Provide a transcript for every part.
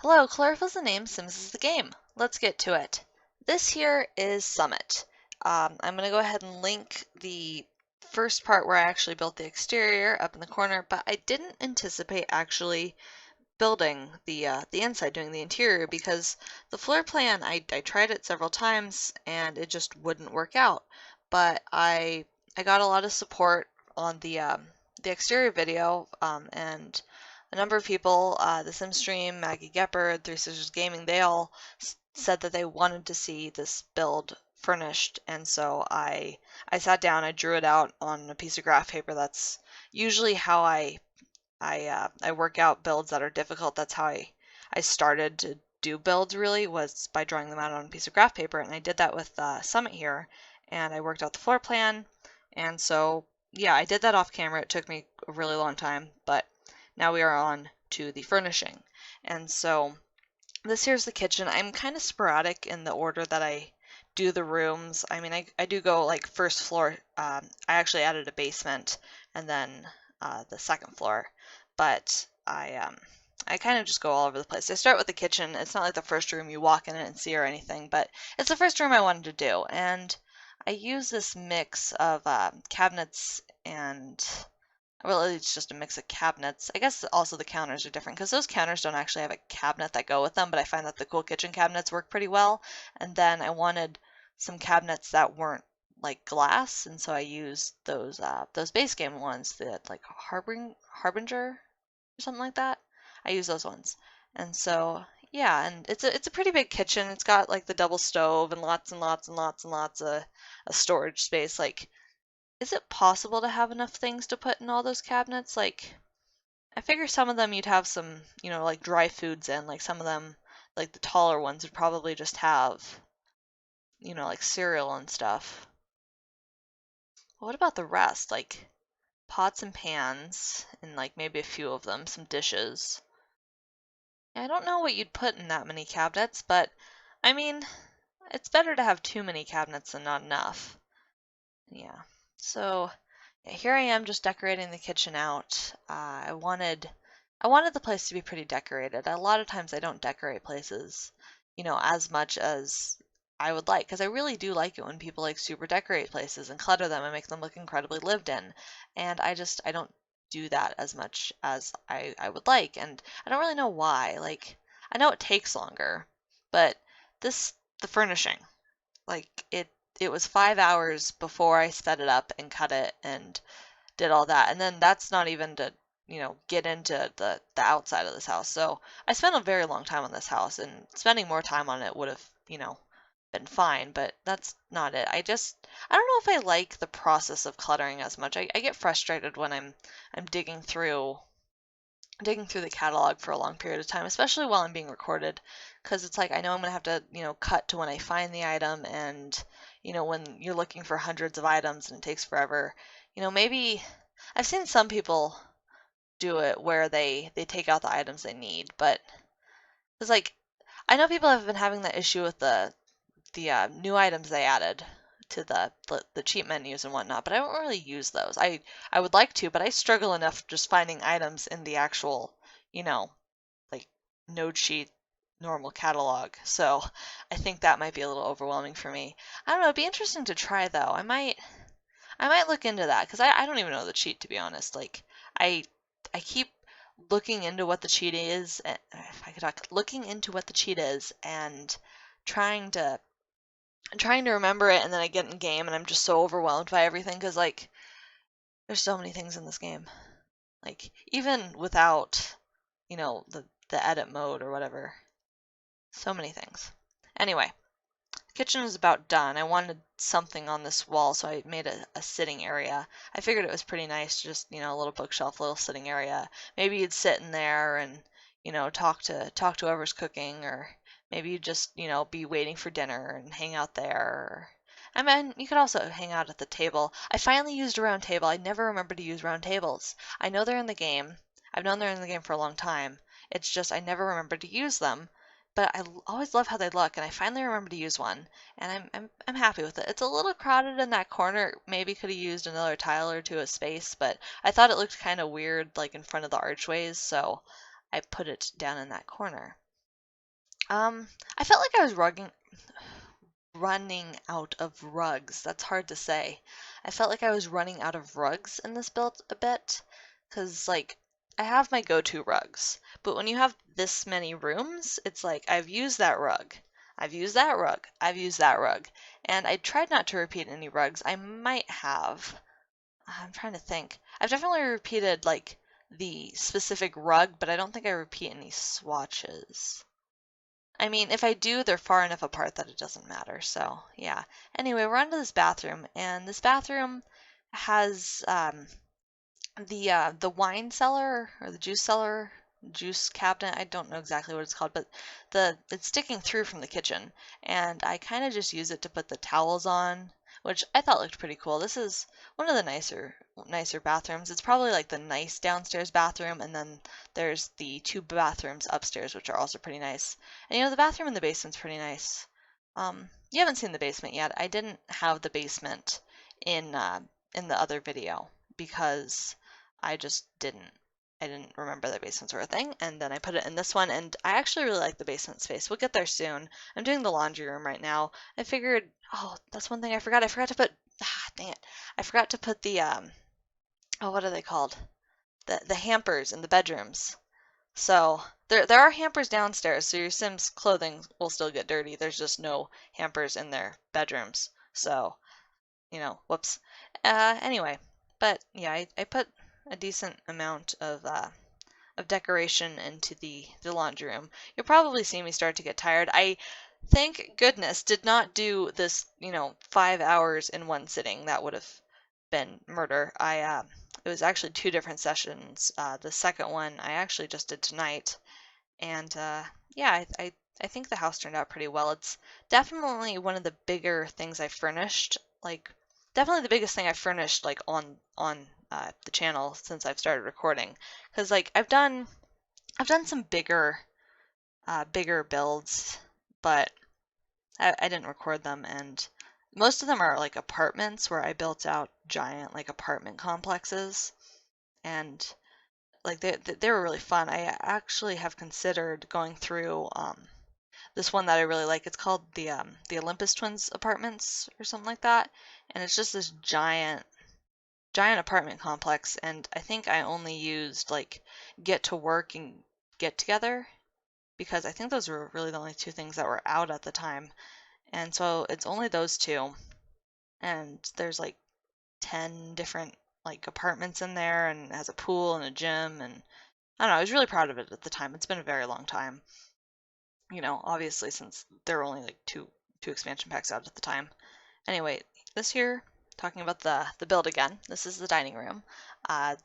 Hello, Chlorophyll's the name, Sims is the game. Let's get to it. This here is Summit. I'm going to go ahead and link the first part where I actually built the exterior up in the corner, but I didn't anticipate actually building the inside, doing the interior, because the floor plan, I tried it several times and it just wouldn't work out. But I got a lot of support on the exterior video, and a number of people, the Sim Stream, Maggie Geppard, Three Sisters Gaming, they all said that they wanted to see this build furnished, and so I sat down, I drew it out on a piece of graph paper. That's usually how I work out builds that are difficult. That's how I started to do builds, really, was by drawing them out on a piece of graph paper, and I did that with Summit here, and I worked out the floor plan, and so yeah, I did that off camera. It took me a really long time, but now we are on to the furnishing. And so this here's the kitchen. I'm kind of sporadic in the order that I do the rooms. I mean, I do go like first floor. I actually added a basement and then the second floor, but I kind of just go all over the place. I start with the kitchen. It's not like the first room you walk in it and see or anything, but it's the first room I wanted to do. And I use this mix of cabinets and well, it's just a mix of cabinets. I guess also the counters are different because those counters don't actually have a cabinet that go with them, but I find that the cool kitchen cabinets work pretty well. And then I wanted some cabinets that weren't like glass, and so I used those base game ones that like Harbinger or something like that. I use those ones. And so yeah, and it's a pretty big kitchen. It's got like the double stove and lots and lots and lots and lots of storage space. Like, is it possible to have enough things to put in all those cabinets? Like, I figure some of them you'd have some, like dry foods in. Like some of them, like the taller ones would probably just have, like cereal and stuff. What about the rest? Like pots and pans and like maybe a few of them, some dishes. I don't know what you'd put in that many cabinets, but I mean, it's better to have too many cabinets than not enough. Yeah. So yeah, here I am just decorating the kitchen out. I wanted the place to be pretty decorated. A lot of times I don't decorate places, as much as I would like, because I really do like it when people like super decorate places and clutter them and make them look incredibly lived in. And I don't do that as much as I would like, and I don't really know why. Like, I know it takes longer, but the furnishing, like it was 5 hours before I set it up and cut it and did all that. And then that's not even to, get into the outside of this house. So I spent a very long time on this house, and spending more time on it would have, been fine, but that's not it. I don't know if I like the process of cluttering as much. I get frustrated when I'm digging through the catalog for a long period of time, especially while I'm being recorded, because it's like I know I'm gonna have to, cut to when I find the item, and when you're looking for hundreds of items and it takes forever, maybe I've seen some people do it where they take out the items they need, but it's like I know people have been having that issue with the new items they added to the cheat menus and whatnot, but I don't really use those. I would like to, but I struggle enough just finding items in the actual, like node sheet normal catalog. So I think that might be a little overwhelming for me. I don't know, it'd be interesting to try though. I might look into that because I don't even know the cheat, to be honest. Like I I keep looking into what the cheat is, if I could talk, looking into what the cheat is and trying to trying to remember it, and then I get in game and I'm just so overwhelmed by everything because like there's so many things in this game. Like even without, the edit mode or whatever. So many things. Anyway, the kitchen is about done. I wanted something on this wall, so I made a sitting area. I figured it was pretty nice, just, a little bookshelf, little sitting area. Maybe you'd sit in there and, talk to whoever's cooking, or maybe you'd just, be waiting for dinner and hang out there. I mean, you could also hang out at the table. I finally used a round table. I never remember to use round tables. I know they're in the game. I've known they're in the game for a long time. It's just I never remember to use them, but I always love how they look, and I finally remember to use one, and I'm happy with it. It's a little crowded in that corner. Maybe could have used another tile or two of space, but I thought it looked kind of weird, like in front of the archways, so I put it down in that corner. I felt like I was running out of rugs. That's hard to say. I felt like I was running out of rugs in this build a bit, because like I have my go-to rugs, but when you have this many rooms, it's like I've used that rug, I've used that rug, I've used that rug, and I tried not to repeat any rugs. I might have. I'm trying to think. I've definitely repeated like the specific rug, but I don't think I repeat any swatches. I mean, if I do, they're far enough apart that it doesn't matter. So, yeah. Anyway, we're on to this bathroom, and this bathroom has the wine cellar or the juice cellar, juice cabinet. I don't know exactly what it's called, but it's sticking through from the kitchen, and I kind of just use it to put the towels on, which I thought looked pretty cool. This is one of the nicer bathrooms. It's probably like the nice downstairs bathroom, and then there's the two bathrooms upstairs, which are also pretty nice. And the bathroom in the basement's pretty nice. You haven't seen the basement yet. I didn't have the basement in the other video because I just didn't. I didn't remember that basements were a thing, and then I put it in this one, and I actually really like the basement space. We'll get there soon. I'm doing the laundry room right now. I figured, oh, that's one thing I forgot. I forgot to put, dang it. I forgot to put the, oh, what are they called? The hampers in the bedrooms. So there are hampers downstairs, so your Sims clothing will still get dirty. There's just no hampers in their bedrooms. So, whoops. Anyway, but yeah, I put a decent amount of decoration into the laundry room. You'll probably see me start to get tired. I thank goodness did not do this, 5 hours in one sitting. That would have been murder. It was actually two different sessions. The second one I actually just did tonight, and yeah, I think the house turned out pretty well. It's definitely one of the bigger things I furnished. Like, definitely the biggest thing I furnished like on the channel since I've started recording. Because like I've done some bigger builds, but I didn't record them, and most of them are like apartments where I built out giant like apartment complexes, and like they were really fun. I actually have considered going through this one that I really like. It's called the Olympus Twins apartments or something like that, and it's just this giant apartment complex. And I think I only used like get to work and get together because I think those were really the only two things that were out at the time. And so it's only those two, and there's like 10 different like apartments in there, and it has a pool and a gym, and I don't know, I was really proud of it at the time. It's been a very long time, obviously since there were only like two expansion packs out at the time. Anyway, this here, talking about the build again, this is the dining room.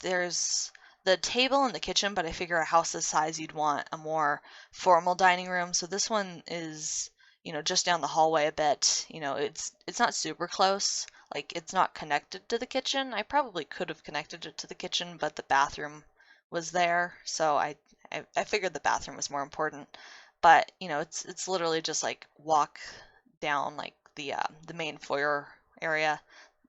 There's the table in the kitchen, but I figure a house this size you'd want a more formal dining room. So this one is, just down the hallway a bit. It's not super close. Like, it's not connected to the kitchen. I probably could have connected it to the kitchen, but the bathroom was there, so I figured the bathroom was more important. But it's literally just like walk down like the main foyer area.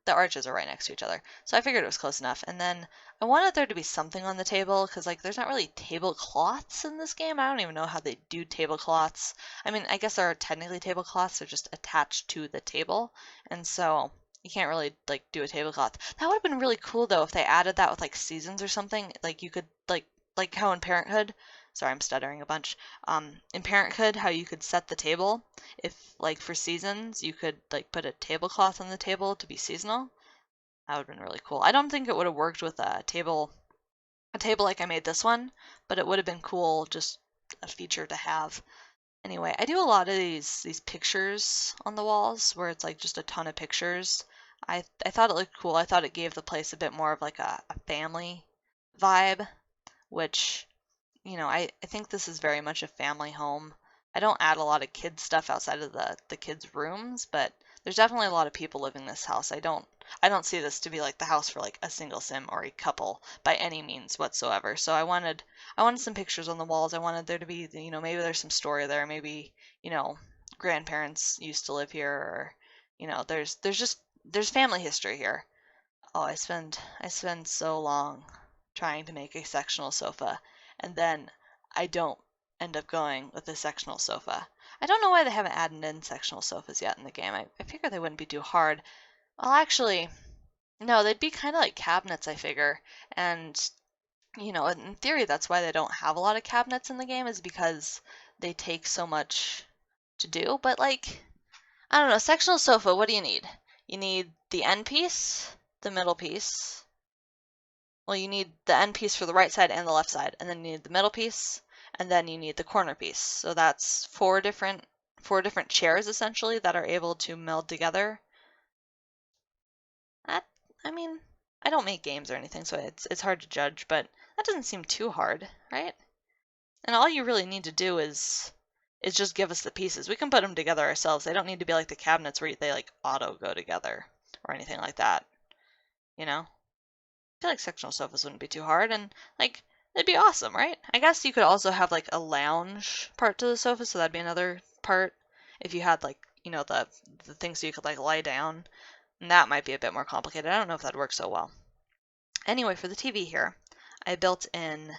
The arches are right next to each other, so I figured it was close enough. And then I wanted there to be something on the table because like there's not really tablecloths in this game. I don't even know how they do tablecloths. I mean, I guess there are technically tablecloths, they're just attached to the table, and so you can't really like do a tablecloth. That would have been really cool though if they added that with like seasons or something. Like you could like how in Parenthood, sorry, I'm stuttering a bunch. In Parenthood, how you could set the table if like for seasons you could like put a tablecloth on the table to be seasonal. That would have been really cool. I don't think it would have worked with a table like I made this one, but it would have been cool, just a feature to have. Anyway, I do a lot of these pictures on the walls where it's like just a ton of pictures. I thought it looked cool. I thought it gave the place a bit more of like a family vibe, which, I think this is very much a family home. I don't add a lot of kids stuff outside of the kids' rooms, but there's definitely a lot of people living in this house. I don't see this to be like the house for like a single sim or a couple by any means whatsoever. So I wanted some pictures on the walls. I wanted there to be, maybe there's some story there. Maybe, grandparents used to live here, or, there's family history here. Oh, I spend so long trying to make a sectional sofa, and then I don't end up going with a sectional sofa. I don't know why they haven't added in sectional sofas yet in the game. I figure they wouldn't be too hard. Well, actually, no, they'd be kind of like cabinets, I figure. And, you know, in theory, that's why they don't have a lot of cabinets in the game, is because they take so much to do. But, like, I don't know, sectional sofa, what do you need? You need the end piece, the middle piece. Well, you need the end piece for the right side and the left side, and then you need the middle piece, and then you need the corner piece. So that's four different chairs essentially that are able to meld together. That, I mean, I don't make games or anything, so it's hard to judge, but that doesn't seem too hard, right? And all you really need to do is just give us the pieces. We can put them together ourselves. They don't need to be like the cabinets where they like auto go together or anything like that, you know? I feel like sectional sofas wouldn't be too hard, and like it'd be awesome, right? I guess you could also have like a lounge part to the sofa, so that'd be another part if you had like, you know, the things so you could like lie down. And that might be a bit more complicated. I don't know if that'd work so well. Anyway, for the TV here, I built in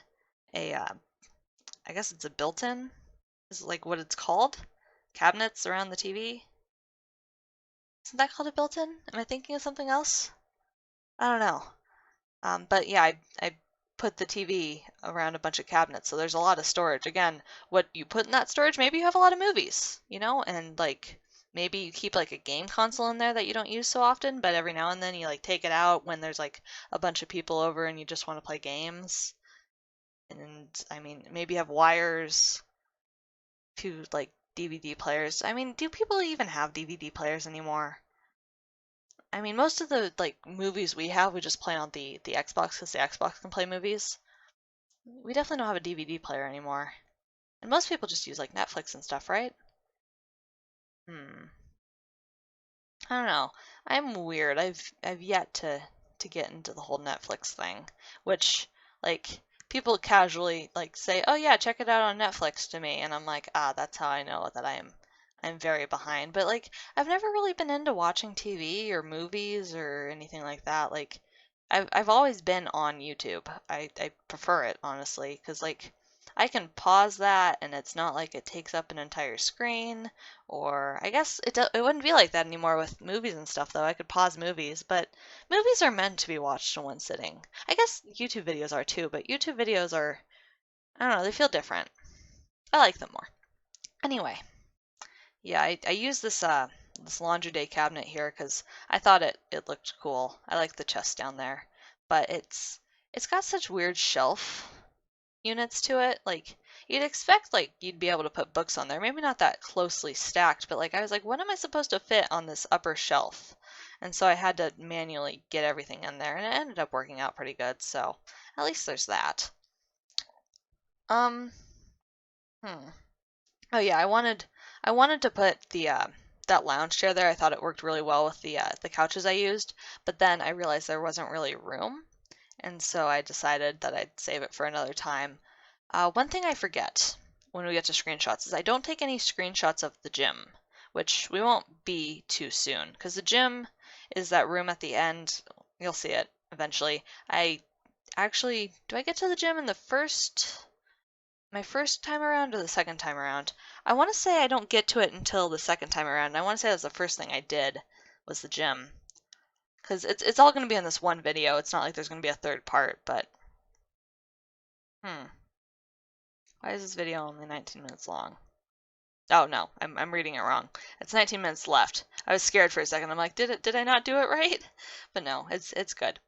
a, I guess it's a built-in, is like what it's called? Cabinets around the TV. Isn't that called a built-in? Am I thinking of something else? I don't know. But yeah, I put the TV around a bunch of cabinets, so there's a lot of storage. Again, what you put in that storage, maybe you have a lot of movies, you know, and like maybe you keep like a game console in there that you don't use so often, but every now and then you like take it out when there's like a bunch of people over and you just want to play games. And I mean, maybe you have wires to like DVD players. I mean, do people even have DVD players anymore? I mean, most of the like movies we have, we just play on the Xbox because the Xbox can play movies. We definitely don't have a DVD player anymore. And most people just use like Netflix and stuff, right? Hmm. I don't know. I'm weird. I've yet to get into the whole Netflix thing, which like people casually like say, "Oh yeah, check it out on Netflix" to me, and I'm like, "Ah, that's how I know that I'm very behind." But like I've never really been into watching TV or movies or anything like that. Like I've always been on YouTube. I prefer it honestly because like I can pause that and it's not like it takes up an entire screen. Or I guess it wouldn't be like that anymore with movies and stuff though. I could pause movies, but movies are meant to be watched in one sitting. I guess YouTube videos are too, but YouTube videos are, I don't know, they feel different. I like them more. Anyway, yeah, I use this laundry day cabinet here because I thought it looked cool. I like the chest down there, but it's got such weird shelf units to it. Like you'd expect like you'd be able to put books on there. Maybe not that closely stacked, but like I was like, what am I supposed to fit on this upper shelf? And so I had to manually get everything in there, and it ended up working out pretty good. So at least there's that. Um, hmm. Oh yeah, I wanted to put the that lounge chair there. I thought it worked really well with the couches I used, but then I realized there wasn't really room, and so I decided that I'd save it for another time. One thing I forget when we get to screenshots is I don't take any screenshots of the gym, which we won't be too soon, because the gym is that room at the end. You'll see it eventually. Do I get to the gym in my first time around or the second time around? I want to say I don't get to it until the second time around. I want to say that was the first thing I did was the gym, because it's all going to be in this one video. It's not like there's going to be a third part, but hmm. Why is this video only 19 minutes long? Oh no, I'm reading it wrong. It's 19 minutes left. I was scared for a second. I'm like, did I not do it right? But no, it's good.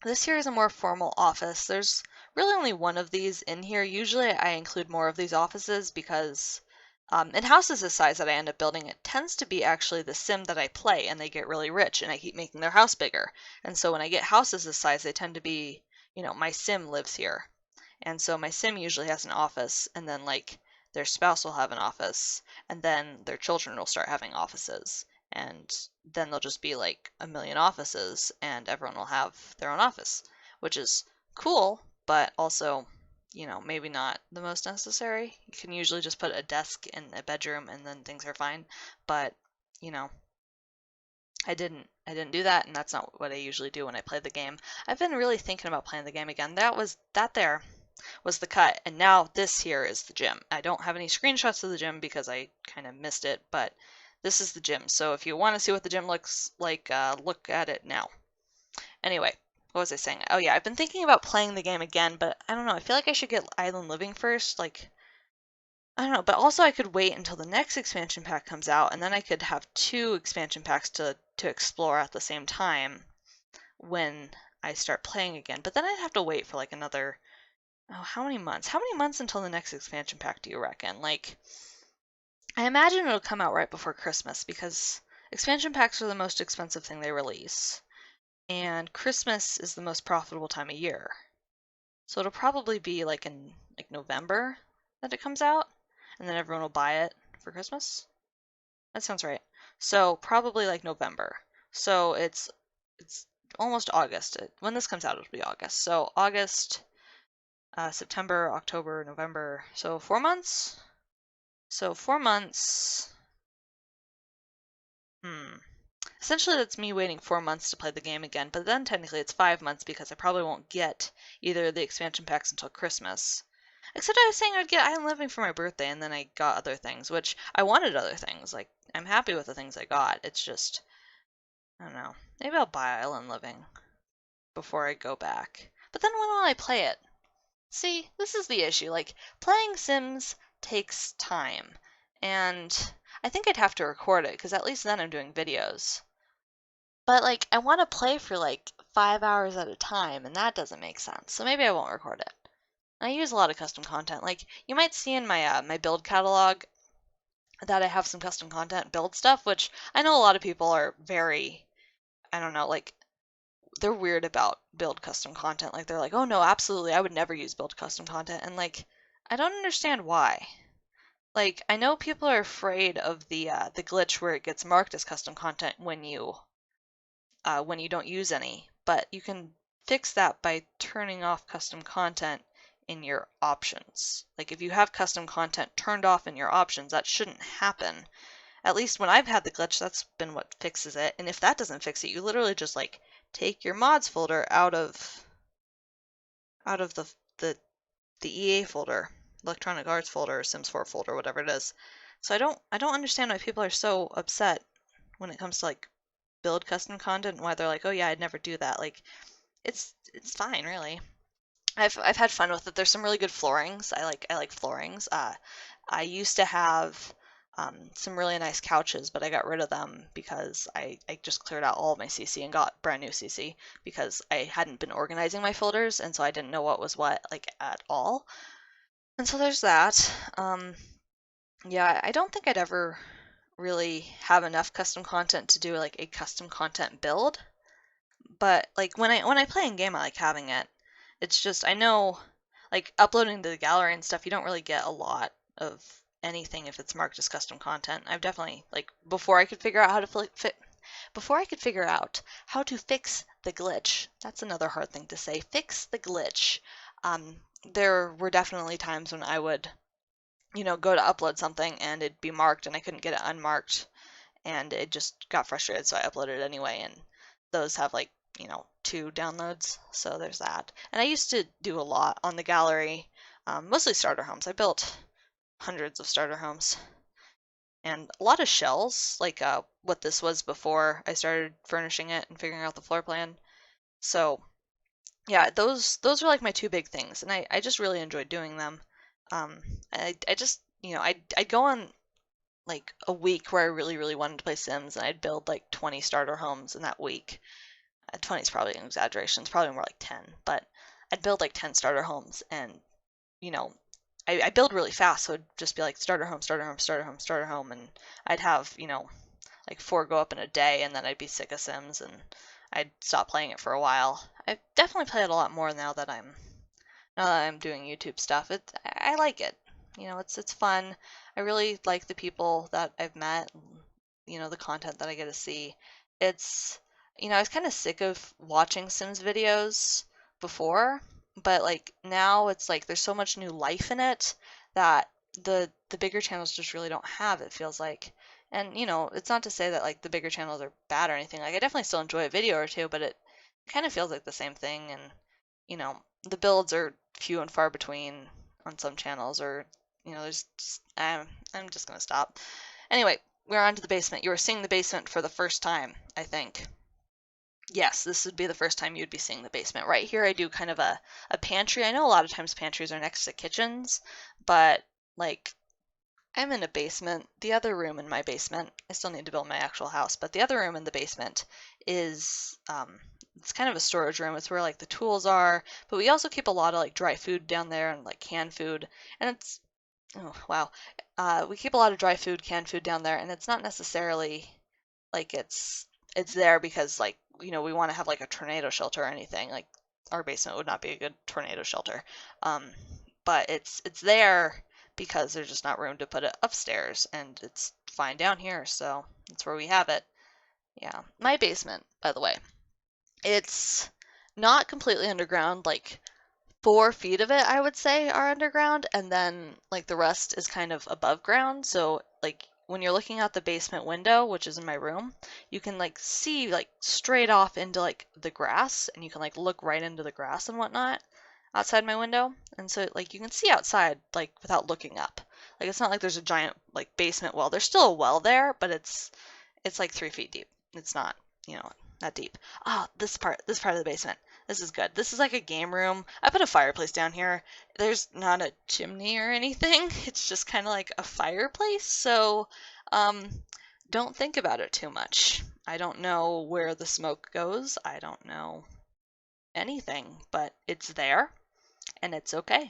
This here is a more formal office. There's really only one of these in here. Usually I include more of these offices because in houses this size that I end up building, it tends to be actually the sim that I play and they get really rich and I keep making their house bigger. And so when I get houses this size, they tend to be, you know, my sim lives here. And so my sim usually has an office, and then like their spouse will have an office, and then their children will start having offices. And then there'll just be like a million offices, and everyone will have their own office, which is cool, but also, you know, maybe not the most necessary. You can usually just put a desk in a bedroom and then things are fine. But, you know, I didn't do that, and that's not what I usually do when I play the game. I've been really thinking about playing the game again. That there. was the cut, and now this here is the gym. I don't have any screenshots of the gym because I kind of missed it, but this is the gym. So if you want to see what the gym looks like, look at it now. Anyway, what was I saying? Oh yeah, I've been thinking about playing the game again, but I don't know. I feel like I should get Island Living first. Like, I don't know, but also I could wait until the next expansion pack comes out, and then I could have two expansion packs to explore at the same time when I start playing again. But then I'd have to wait for like another, oh, how many months? How many months until the next expansion pack do you reckon? Like, I imagine it'll come out right before Christmas because expansion packs are the most expensive thing they release, and Christmas is the most profitable time of year. So it'll probably be like in like November that it comes out, and then everyone will buy it for Christmas. That sounds right. So probably like November. So it's almost August. When this comes out, it'll be August. So August, September, October, November. So 4 months. So 4 months. Essentially, that's me waiting 4 months to play the game again. But then technically, it's 5 months because I probably won't get either of the expansion packs until Christmas. Except I was saying I'd get Island Living for my birthday, and then I got other things, which I wanted other things. Like, I'm happy with the things I got. It's just, I don't know. Maybe I'll buy Island Living before I go back. But then when will I play it? See, this is the issue. Like, playing Sims takes time. And I think I'd have to record it, because at least then I'm doing videos. But, like, I want to play for, like, 5 hours at a time, and that doesn't make sense. So maybe I won't record it. I use a lot of custom content. Like, you might see in my my build catalog that I have some custom content build stuff, which I know a lot of people are very, I don't know, like, they're weird about build custom content. Like, they're like, oh no, absolutely, I would never use build custom content. And, like, I don't understand why. Like, I know people are afraid of the glitch where it gets marked as custom content when you don't use any, but you can fix that by turning off custom content in your options. Like if you have custom content turned off in your options, that shouldn't happen. At least when I've had the glitch, that's been what fixes it. And if that doesn't fix it, you literally just like take your mods folder out of the EA folder, Electronic Arts folder, or Sims 4 folder, whatever it is. So I don't understand why people are so upset when it comes to like build custom content and why they're like, oh yeah, I'd never do that. Like it's fine, really. I've had fun with it. There's some really good floorings. I like floorings. I used to have some really nice couches, but I got rid of them because I just cleared out all of my CC and got brand new CC because I hadn't been organizing my folders, and so I didn't know what was what like at all. And so there's that. Yeah, I don't think I'd ever really have enough custom content to do like a custom content build. But like when I play in game, I like having it. It's just I know like uploading to the gallery and stuff, you don't really get a lot of anything if it's marked as custom content. I've definitely like before I could figure out how to before I could figure out how to fix the glitch. That's another hard thing to say. Fix the glitch. There were definitely times when I would, go to upload something and it'd be marked and I couldn't get it unmarked and it just got frustrated, so I uploaded it anyway, and those have like, 2 downloads, so there's that. And I used to do a lot on the gallery, mostly starter homes. I built hundreds of starter homes and a lot of shells, like what this was before I started furnishing it and figuring out the floor plan. So yeah, those were like my two big things, and I just really enjoyed doing them. I just, I'd go on like a week where I really, really wanted to play Sims, and I'd build like 20 starter homes in that week. 20 is probably an exaggeration. It's probably more like 10, but I'd build like 10 starter homes, and you know, I build really fast, so it'd just be like starter home, starter home, starter home, starter home, and I'd have, like 4 go up in a day, and then I'd be sick of Sims, and I'd stop playing it for a while. I definitely play it a lot more now that I'm doing YouTube stuff. I like it. It's fun. I really like the people that I've met, the content that I get to see. It's, I was kind of sick of watching Sims videos before, but like now it's like there's so much new life in it that the bigger channels just really don't have, it feels like. And it's not to say that like the bigger channels are bad or anything. Like I definitely still enjoy a video or two, but it kind of feels like the same thing, and the builds are few and far between on some channels, or there's just, I'm just gonna stop. Anyway, we're on to the basement. You are seeing the basement for the first time, I think. Yes, this would be the first time you'd be seeing the basement. Right here, I do kind of a pantry. I know a lot of times pantries are next to kitchens, but like I'm in a basement. The other room in my basement, I still need to build my actual house, but the other room in the basement is, it's kind of a storage room. It's where like the tools are, but we also keep a lot of like dry food down there and like canned food. And it's, oh wow, we keep a lot of dry food, canned food down there, and it's not necessarily like it's there because like we want to have like a tornado shelter or anything. Like our basement would not be a good tornado shelter, um, but it's there because there's just not room to put it upstairs, and it's fine down here, so that's where we have it. Yeah, my basement, by the way, it's not completely underground. Like 4 feet of it, I would say, are underground, and then like the rest is kind of above ground. So like when you're looking out the basement window, which is in my room, you can like see like straight off into like the grass, and you can like look right into the grass and whatnot outside my window. And so like you can see outside like without looking up. Like it's not like there's a giant like basement well. There's still a well there, but it's like 3 feet deep. It's not, not deep. Oh, this part of the basement. This is good. This is like a game room. I put a fireplace down here. There's not a chimney or anything. It's just kind of like a fireplace. So, um, don't think about it too much. I don't know where the smoke goes. I don't know anything, but it's there and it's okay.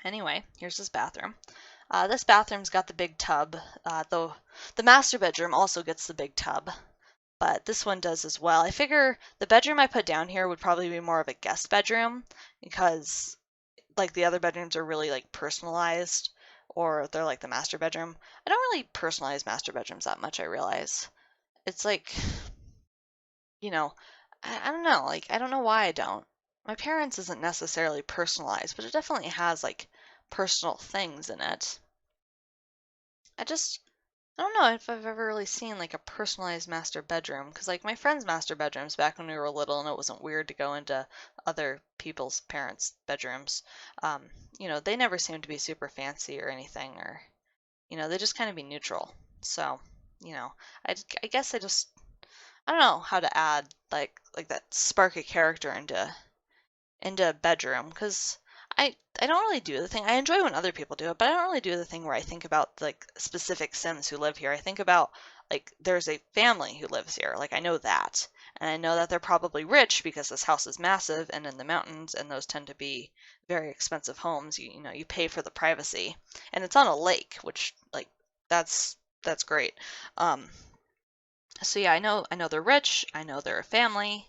Anyway, here's this bathroom. This bathroom's got the big tub. The master bedroom also gets the big tub, but this one does as well. I figure the bedroom I put down here would probably be more of a guest bedroom because like the other bedrooms are really like personalized, or they're like the master bedroom. I don't really personalize master bedrooms that much, I realize. It's like, you know, I don't know, like I don't know why I don't. My parents isn't necessarily personalized, but it definitely has like personal things in it. I don't know if I've ever really seen like a personalized master bedroom, because like my friends' master bedrooms back when we were little and it wasn't weird to go into other people's parents' bedrooms, um, they never seemed to be super fancy or anything, or, they just kind of be neutral. So, you know, I guess I don't know how to add like that spark of character into a bedroom, because I don't really do the thing. I enjoy when other people do it, but I don't really do the thing where I think about like specific Sims who live here. I think about like there's a family who lives here. Like I know that. And I know that they're probably rich because this house is massive and in the mountains, and those tend to be very expensive homes. You pay for the privacy. And it's on a lake, which like that's great. Um so yeah, I know they're rich. I know they're a family.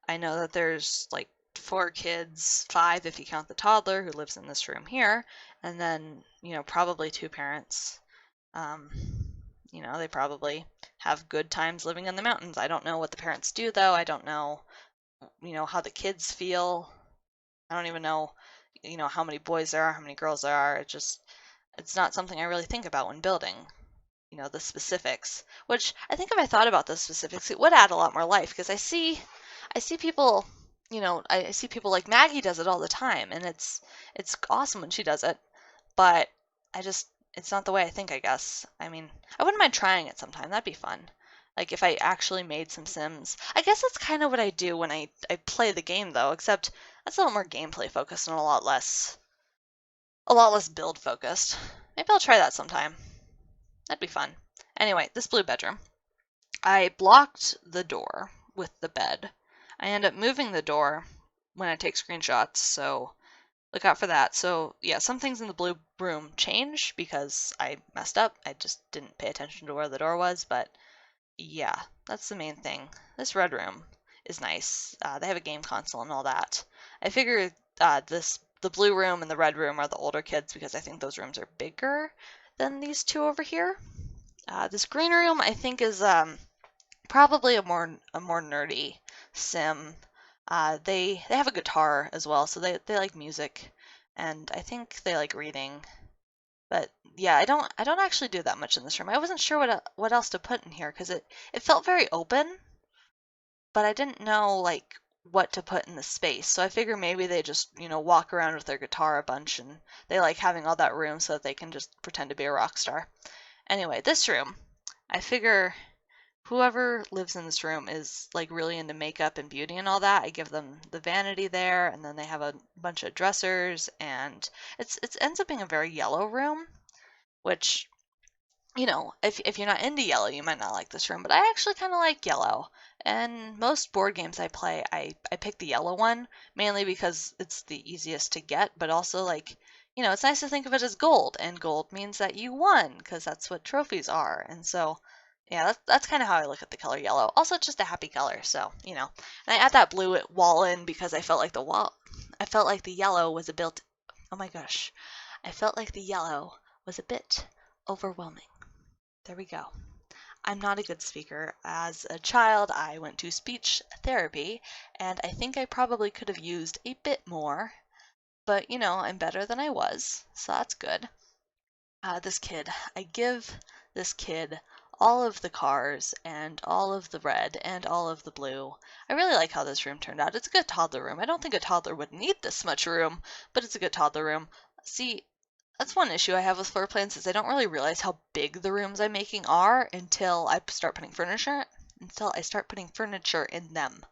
I know that there's like 4 kids, 5 if you count the toddler who lives in this room here, and then, probably 2 parents. Um, they probably have good times living in the mountains. I don't know what the parents do though. I don't know, how the kids feel. I don't even know, how many boys there are, how many girls there are. It's not something I really think about when building, the specifics, which I think if I thought about those specifics, it would add a lot more life, because I see people, I see people like Maggie does it all the time, and it's awesome when she does it, but it's not the way I think, I guess. I mean, I wouldn't mind trying it sometime. That'd be fun. Like if I actually made some Sims. I guess that's kind of what I do when I play the game though, except that's a lot more gameplay focused and a lot less build focused. Maybe I'll try that sometime. That'd be fun. Anyway, this blue bedroom. I blocked the door with the bed. I end up moving the door when I take screenshots, so look out for that. So yeah, some things in the blue room change because I messed up. I just didn't pay attention to where the door was, but yeah, that's the main thing. This red room is nice. They have a game console and all that. I figure the blue room and the red room are the older kids because I think those rooms are bigger than these two over here. This green room I think is probably a more nerdy sim. They have a guitar as well, so they like music, and I think they like reading. But yeah, I don't actually do that much in this room. I wasn't sure what else to put in here because it felt very open, but I didn't know like what to put in the space. So I figure maybe they just, walk around with their guitar a bunch and they like having all that room so that they can just pretend to be a rock star. Anyway, this room, I figure whoever lives in this room is like really into makeup and beauty and all that. I give them the vanity there, and then they have a bunch of dressers, and it ends up being a very yellow room, which, if you're not into yellow, you might not like this room, but I actually kind of like yellow. And most board games I play, I pick the yellow one, mainly because it's the easiest to get, but also like, it's nice to think of it as gold, and gold means that you won, because that's what trophies are. And so, yeah, that's kind of how I look at the color yellow. Also, it's just a happy color, so, And I add that blue wall in because I felt like the yellow was a bit, oh my gosh, I felt like the yellow was a bit overwhelming. There we go. I'm not a good speaker. As a child, I went to speech therapy, and I think I probably could have used a bit more, but I'm better than I was, so that's good. I give this kid all of the cars and all of the red and all of the blue. I really like how this room turned out. It's a good toddler room. I don't think a toddler would need this much room, but it's a good toddler room. See, that's one issue I have with floor plans is I don't really realize how big the rooms I'm making are until I start putting furniture in them.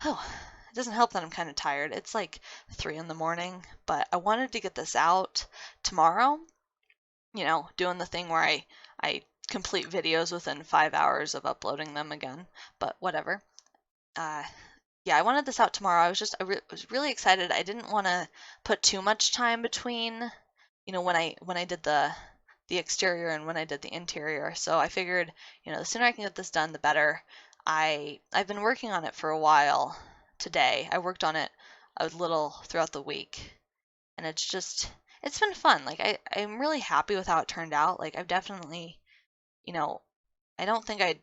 Oh, it doesn't help that I'm kind of tired. It's like 3 in the morning, but I wanted to get this out tomorrow, doing the thing where I complete videos within 5 hours of uploading them again, but whatever. Uh, yeah, I wanted this out tomorrow. I was really excited. I didn't want to put too much time between when I did the exterior and when I did the interior. So I figured, the sooner I can get this done, the better. I've been working on it for a while today. I worked on it a little throughout the week, and it's been fun. Like I'm really happy with how it turned out. Like I've definitely, you know, I don't think I'd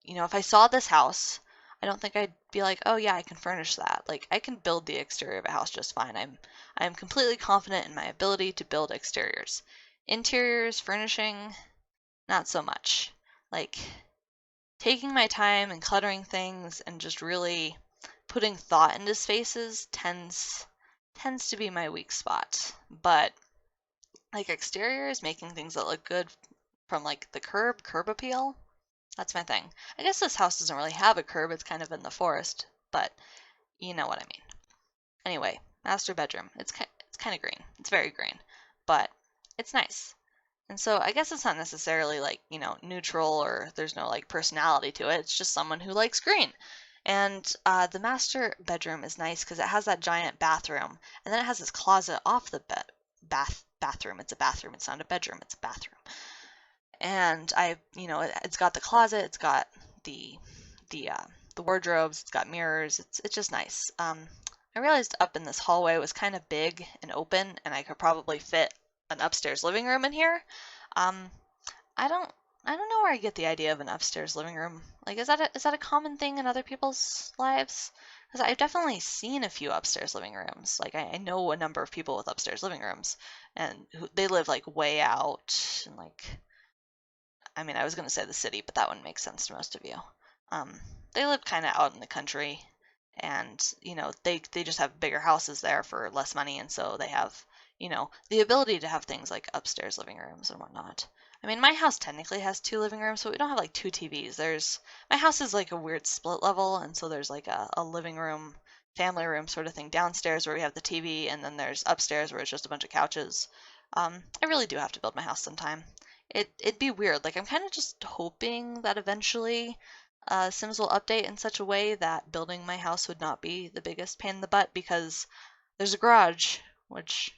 if I saw this house, I don't think I'd be like, oh yeah, I can furnish that. Like I can build the exterior of a house just fine. I'm completely confident in my ability to build exteriors. Interiors, furnishing, not so much. Like taking my time and cluttering things and just really putting thought into spaces tends to be my weak spot. But like exteriors, making things that look good from like the curb appeal, that's my thing. I guess this house doesn't really have a curb, it's kind of in the forest, but you know what I mean. Anyway, master bedroom. It's kind of green. It's very green, but it's nice. And so I guess it's not necessarily like, neutral or there's no like personality to it. It's just someone who likes green. And the master bedroom is nice because it has that giant bathroom, and then it has this closet off the bathroom. It's a bathroom. It's not a bedroom. It's a bathroom. And it's got the closet. It's got the the uh, the wardrobes. It's got mirrors. It's just nice. I realized up in this hallway was kind of big and open, and I could probably fit an upstairs living room in here. Um, I don't I don't know where I get the idea of an upstairs living room. Like, is that a common thing in other people's lives? Because I've definitely seen a few upstairs living rooms. Like, I know a number of people with upstairs living rooms, and they live like way out, and like, I mean, I was gonna say the city, but that wouldn't make sense to most of you. Um, they live kind of out in the country, and they just have bigger houses there for less money, and so they have the ability to have things like upstairs living rooms and whatnot. I mean, my house technically has 2 living rooms, but we don't have like 2 TVs. My house is like a weird split level, and so there's like a living room, family room sort of thing downstairs where we have the TV, and then there's upstairs where it's just a bunch of couches. I really do have to build my house sometime. It'd be weird. Like I'm kind of just hoping that eventually Sims will update in such a way that building my house would not be the biggest pain in the butt because there's a garage, which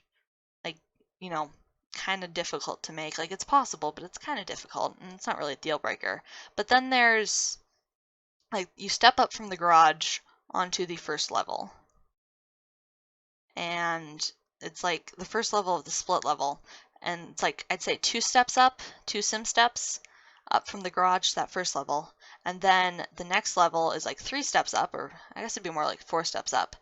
like you know kind of difficult to make. Like it's possible, but it's kind of difficult, and it's not really a deal breaker. But then there's like you step up from the garage onto the first level, and it's like the first level of the split level, and it's like I'd say 2 steps up, 2 sim steps up from the garage to that first level, and then the next level is like 3 steps up, or I guess it'd be more like 4 steps up,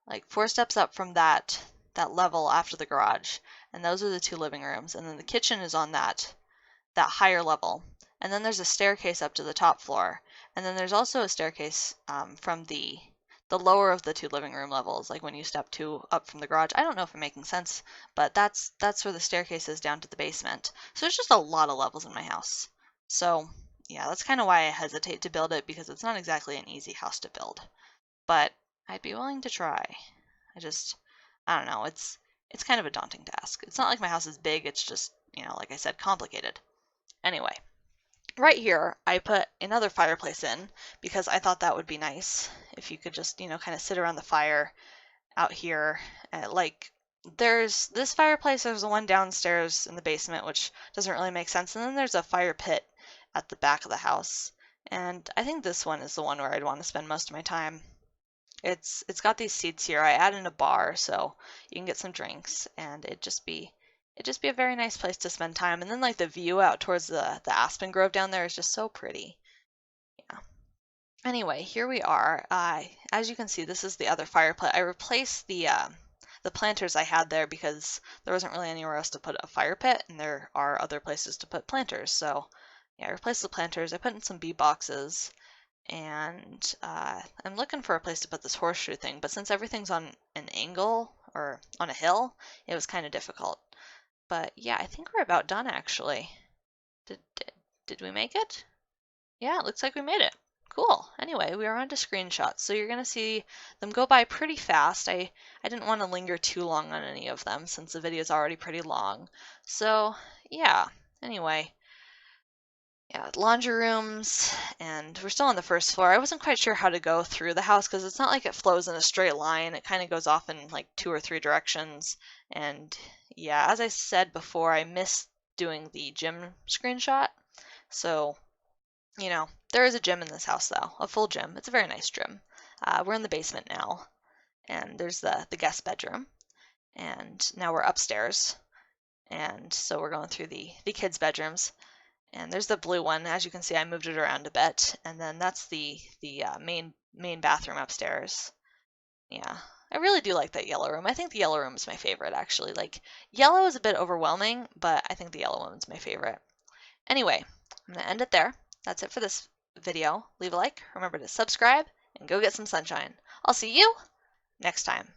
like 4 steps up from that level after the garage, and those are the 2 living rooms, and then the kitchen is on that higher level, and then there's a staircase up to the top floor, and then there's also a staircase from the the lower of the two living room levels, like when you step two up from the garage. I don't know if I'm making sense, but that's where the staircase is down to the basement. So there's just a lot of levels in my house. So yeah, that's kind of why I hesitate to build it, because it's not exactly an easy house to build. But I'd be willing to try. I don't know, it's kind of a daunting task. It's not like my house is big, it's just, like I said, complicated. Anyway, right here, I put another fireplace in because I thought that would be nice if you could just, kind of sit around the fire out here. Like, there's this fireplace, there's the one downstairs in the basement, which doesn't really make sense. And then there's a fire pit at the back of the house. And I think this one is the one where I'd want to spend most of my time. It's got these seats here. I add in a bar so you can get some drinks, and it'd just be a very nice place to spend time. And then like the view out towards the aspen grove down there is just so pretty. Yeah. Anyway, here we are. As you can see, this is the other fireplace. I replaced the planters I had there because there wasn't really anywhere else to put a fire pit, and there are other places to put planters. So yeah, I replaced the planters. I put in some bee boxes, and I'm looking for a place to put this horseshoe thing, but since everything's on an angle or on a hill, it was kind of difficult. But yeah, I think we're about done actually. Did we make it? Yeah, it looks like we made it. Cool. Anyway, we are on to screenshots, so you're going to see them go by pretty fast. I didn't want to linger too long on any of them since the video is already pretty long. So yeah, anyway. Yeah, laundry rooms, and we're still on the first floor. I wasn't quite sure how to go through the house because it's not like it flows in a straight line. It kind of goes off in like 2 or 3 directions. And yeah, as I said before, I missed doing the gym screenshot. So, there is a gym in this house though, a full gym. It's a very nice gym. We're in the basement now, and there's the guest bedroom. And now we're upstairs. And so we're going through the kids' bedrooms. And there's the blue one. As you can see, I moved it around a bit. And then that's the main bathroom upstairs. Yeah, I really do like that yellow room. I think the yellow room is my favorite, actually. Like, yellow is a bit overwhelming, but I think the yellow one's my favorite. Anyway, I'm going to end it there. That's it for this video. Leave a like, remember to subscribe, and go get some sunshine. I'll see you next time.